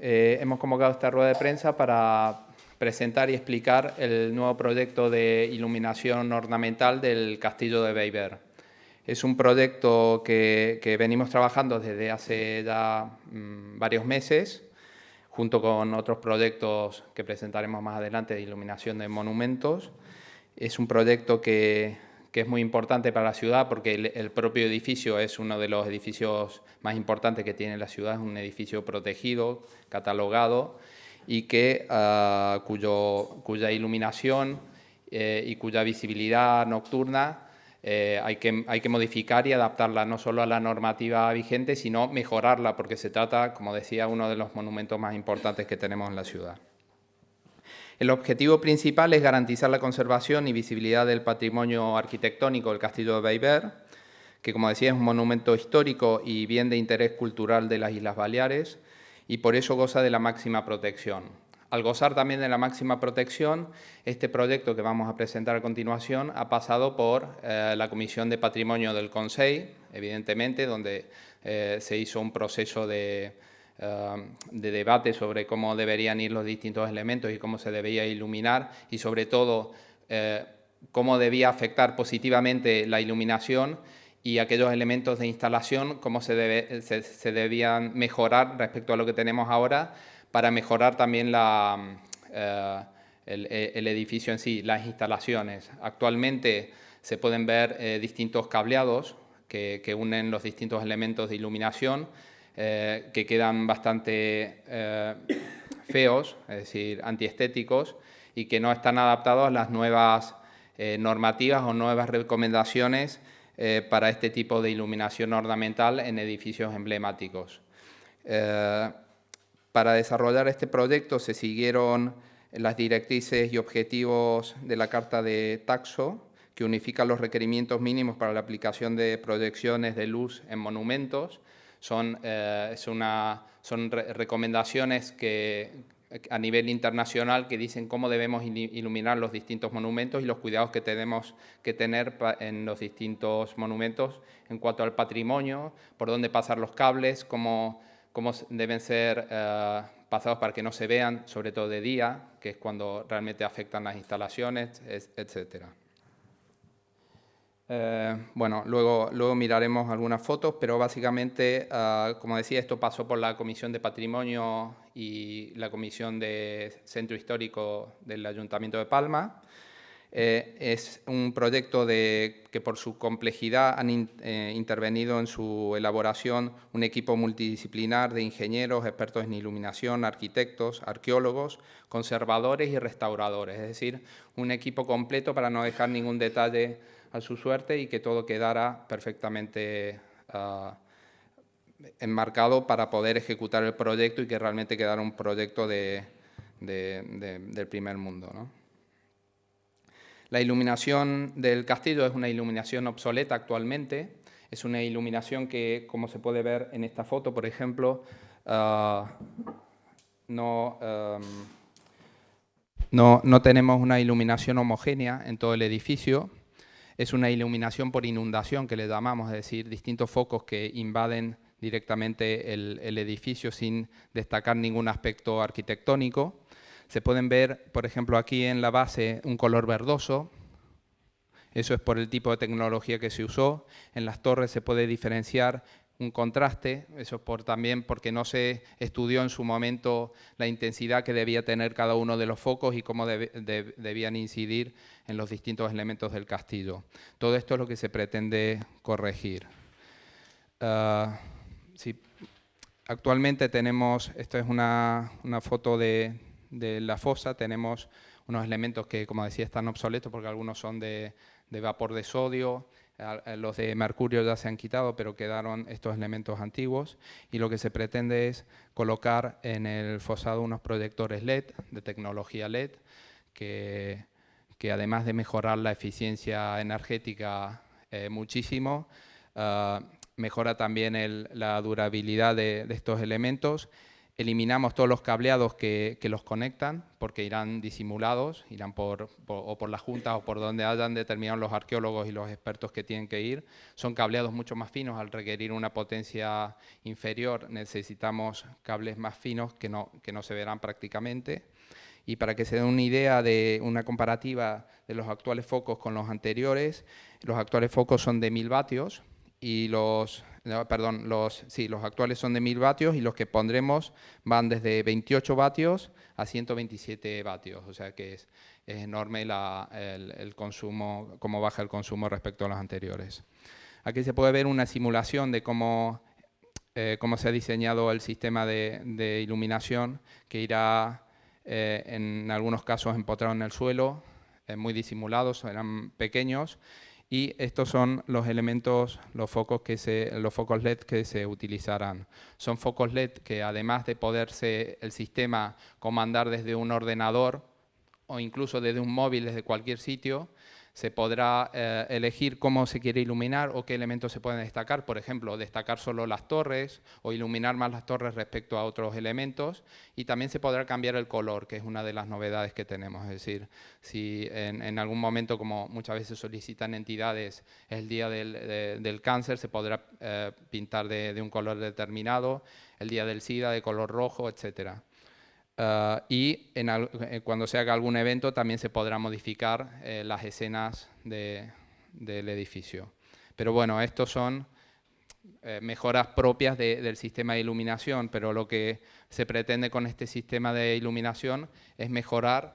hemos convocado esta rueda de prensa para presentar y explicar el nuevo proyecto de iluminación ornamental del Castillo de Beiber. Es un proyecto que venimos trabajando desde hace ya varios meses, junto con otros proyectos que presentaremos más adelante de iluminación de monumentos. Es un proyecto que es muy importante para la ciudad porque el propio edificio es uno de los edificios más importantes que tiene la ciudad, es un edificio protegido, catalogado y cuya iluminación y cuya visibilidad nocturna hay que modificar y adaptarla no solo a la normativa vigente, sino mejorarla, porque se trata, como decía, uno de los monumentos más importantes que tenemos en la ciudad. El objetivo principal es garantizar la conservación y visibilidad del patrimonio arquitectónico del Castillo de Beiber, que, como decía, es un monumento histórico y bien de interés cultural de las Islas Baleares, y por eso goza de la máxima protección. Al gozar también de la máxima protección, este proyecto que vamos a presentar a continuación ha pasado por la Comisión de Patrimonio del Consejo, evidentemente, donde se hizo un proceso de debate sobre cómo deberían ir los distintos elementos y cómo se debía iluminar y, sobre todo, cómo debía afectar positivamente la iluminación y aquellos elementos de instalación, cómo se debían mejorar respecto a lo que tenemos ahora para mejorar también el edificio en sí, las instalaciones. Actualmente se pueden ver distintos cableados que unen los distintos elementos de iluminación, que quedan bastante feos, es decir, antiestéticos, y que no están adaptados a las nuevas normativas o nuevas recomendaciones para este tipo de iluminación ornamental en edificios emblemáticos. Para desarrollar este proyecto se siguieron las directrices y objetivos de la Carta de Taxo, que unifica los requerimientos mínimos para la aplicación de proyecciones de luz en monumentos. Son recomendaciones a nivel internacional que dicen cómo debemos iluminar los distintos monumentos y los cuidados que tenemos que tener en los distintos monumentos en cuanto al patrimonio, por dónde pasar los cables, cómo deben ser pasados para que no se vean, sobre todo de día, que es cuando realmente afectan las instalaciones, etc. Bueno, luego miraremos algunas fotos, pero básicamente, como decía, esto pasó por la Comisión de Patrimonio y la Comisión de Centro Histórico del Ayuntamiento de Palma. Es un proyecto que por su complejidad han intervenido en su elaboración un equipo multidisciplinar de ingenieros, expertos en iluminación, arquitectos, arqueólogos, conservadores y restauradores. Es decir, un equipo completo para no dejar ningún detalle a su suerte y que todo quedara perfectamente enmarcado para poder ejecutar el proyecto y que realmente quedara un proyecto del primer mundo, ¿no? La iluminación del castillo es una iluminación obsoleta actualmente. Es una iluminación que, como se puede ver en esta foto, por ejemplo, no tenemos una iluminación homogénea en todo el edificio. Es una iluminación por inundación, que le llamamos, es decir, distintos focos que invaden directamente el edificio sin destacar ningún aspecto arquitectónico. Se pueden ver, por ejemplo, aquí en la base un color verdoso. Eso es por el tipo de tecnología que se usó. En las torres se puede diferenciar un contraste, eso es también porque no se estudió en su momento la intensidad que debía tener cada uno de los focos y cómo debían incidir en los distintos elementos del castillo. Todo esto es lo que se pretende corregir. Sí. Actualmente tenemos, esto es una foto de la fosa, tenemos unos elementos que, como decía, están obsoletos porque algunos son de vapor de sodio. Los de mercurio ya se han quitado, pero quedaron estos elementos antiguos, y lo que se pretende es colocar en el fosado unos proyectores LED, de tecnología LED, que además de mejorar la eficiencia energética muchísimo, mejora también la durabilidad de estos elementos eliminamos todos los cableados que los conectan, porque irán disimulados, irán o por las juntas o por donde hayan determinado los arqueólogos y los expertos que tienen que ir. Son cableados mucho más finos, al requerir una potencia inferior necesitamos cables más finos que no se verán prácticamente. Y para que se den una idea de una comparativa de los actuales focos con los anteriores, los actuales focos son de 1000 vatios y los actuales son de 1000 vatios y los que pondremos van desde 28 vatios a 127 vatios, o sea que es enorme el consumo, cómo baja el consumo respecto a los anteriores. Aquí se puede ver una simulación de cómo se ha diseñado el sistema de iluminación, que irá en algunos casos empotrado en el suelo, muy disimulados, serán pequeños. Y estos son los elementos, los focos LED que se utilizarán. Son focos LED que, además de poderse el sistema comandar desde un ordenador o incluso desde un móvil, desde cualquier sitio, se podrá elegir cómo se quiere iluminar o qué elementos se pueden destacar. Por ejemplo, destacar solo las torres o iluminar más las torres respecto a otros elementos. Y también se podrá cambiar el color, que es una de las novedades que tenemos. Es decir, si en algún momento, como muchas veces solicitan entidades, es el día del cáncer, se podrá pintar de un color determinado, el día del SIDA de color rojo, etcétera. Y cuando se haga algún evento también se podrá modificar las escenas del edificio. Pero bueno, estos son mejoras propias del sistema de iluminación, pero lo que se pretende con este sistema de iluminación es mejorar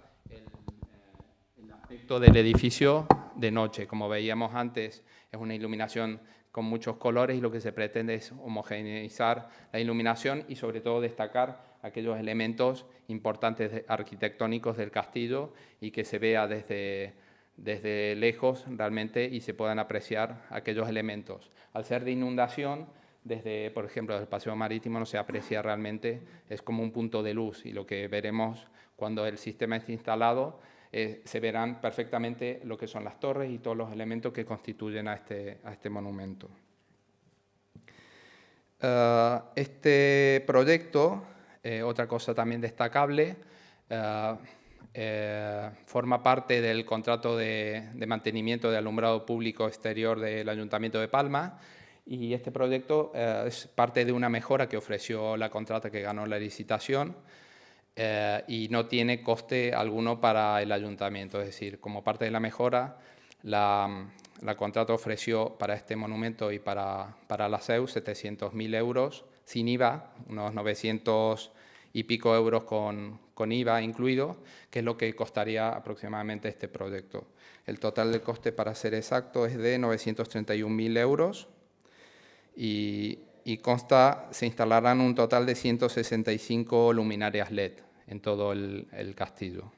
el aspecto del edificio de noche. Como veíamos antes, es una iluminación con muchos colores y lo que se pretende es homogeneizar la iluminación y sobre todo destacar aquellos elementos importantes arquitectónicos del castillo y que se vea desde lejos realmente y se puedan apreciar aquellos elementos. Al ser de inundación, por ejemplo, desde el paseo marítimo no se aprecia realmente, es como un punto de luz y lo que veremos cuando el sistema esté instalado se verán perfectamente lo que son las torres y todos los elementos que constituyen a este monumento. Este proyecto, otra cosa también destacable, forma parte del contrato de mantenimiento de alumbrado público exterior del Ayuntamiento de Palma y este proyecto es parte de una mejora que ofreció la contrata que ganó la licitación y no tiene coste alguno para el ayuntamiento. Es decir, como parte de la mejora, la contrata ofreció para este monumento y para la SEU 700.000 euros sin IVA, unos 900 y pico euros con IVA incluido, que es lo que costaría aproximadamente este proyecto. El total de coste, para ser exacto, es de 931.000 euros y se instalarán un total de 165 luminarias LED en todo el castillo.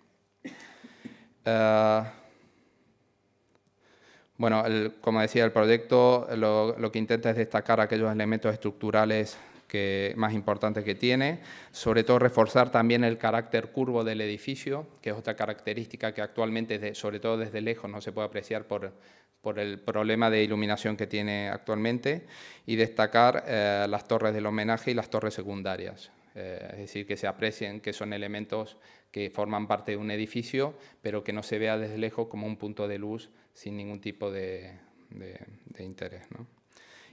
Bueno, como decía, el proyecto lo que intenta es destacar aquellos elementos estructurales más importantes que tiene, sobre todo reforzar también el carácter curvo del edificio, que es otra característica que actualmente, sobre todo desde lejos, no se puede apreciar por el problema de iluminación que tiene actualmente, y destacar las torres del homenaje y las torres secundarias. Es decir, que se aprecien que son elementos que forman parte de un edificio, pero que no se vea desde lejos como un punto de luz sin ningún tipo de interés, ¿no?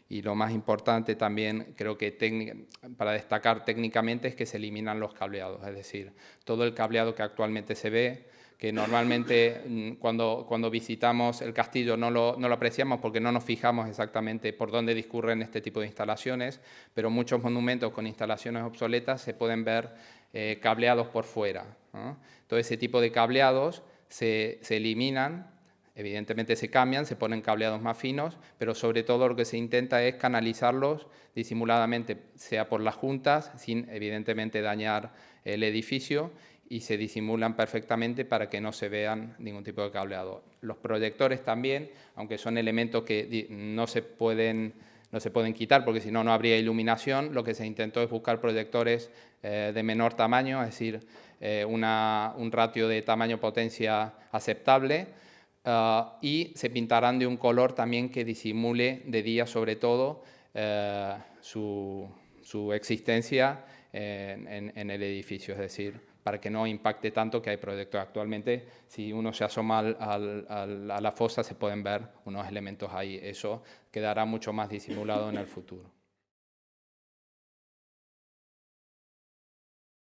Y lo más importante también, creo que para destacar técnicamente, es que se eliminan los cableados, es decir, todo el cableado que actualmente se ve, que normalmente cuando visitamos el castillo no lo apreciamos porque no nos fijamos exactamente por dónde discurren este tipo de instalaciones, pero muchos monumentos con instalaciones obsoletas se pueden ver cableados por fuera, ¿no? Todo ese tipo de cableados se eliminan, evidentemente se cambian, se ponen cableados más finos, pero sobre todo lo que se intenta es canalizarlos disimuladamente, sea por las juntas, sin evidentemente dañar el edificio, y se disimulan perfectamente para que no se vean ningún tipo de cableado. Los proyectores también, aunque son elementos que no se pueden quitar porque si no, no habría iluminación, lo que se intentó es buscar proyectores de menor tamaño, es decir, un ratio de tamaño-potencia aceptable, y se pintarán de un color también que disimule de día sobre todo su existencia en el edificio, es decir, para que no impacte tanto que hay proyectos. Actualmente, si uno se asoma a la fosa, se pueden ver unos elementos ahí. Eso quedará mucho más disimulado en el futuro.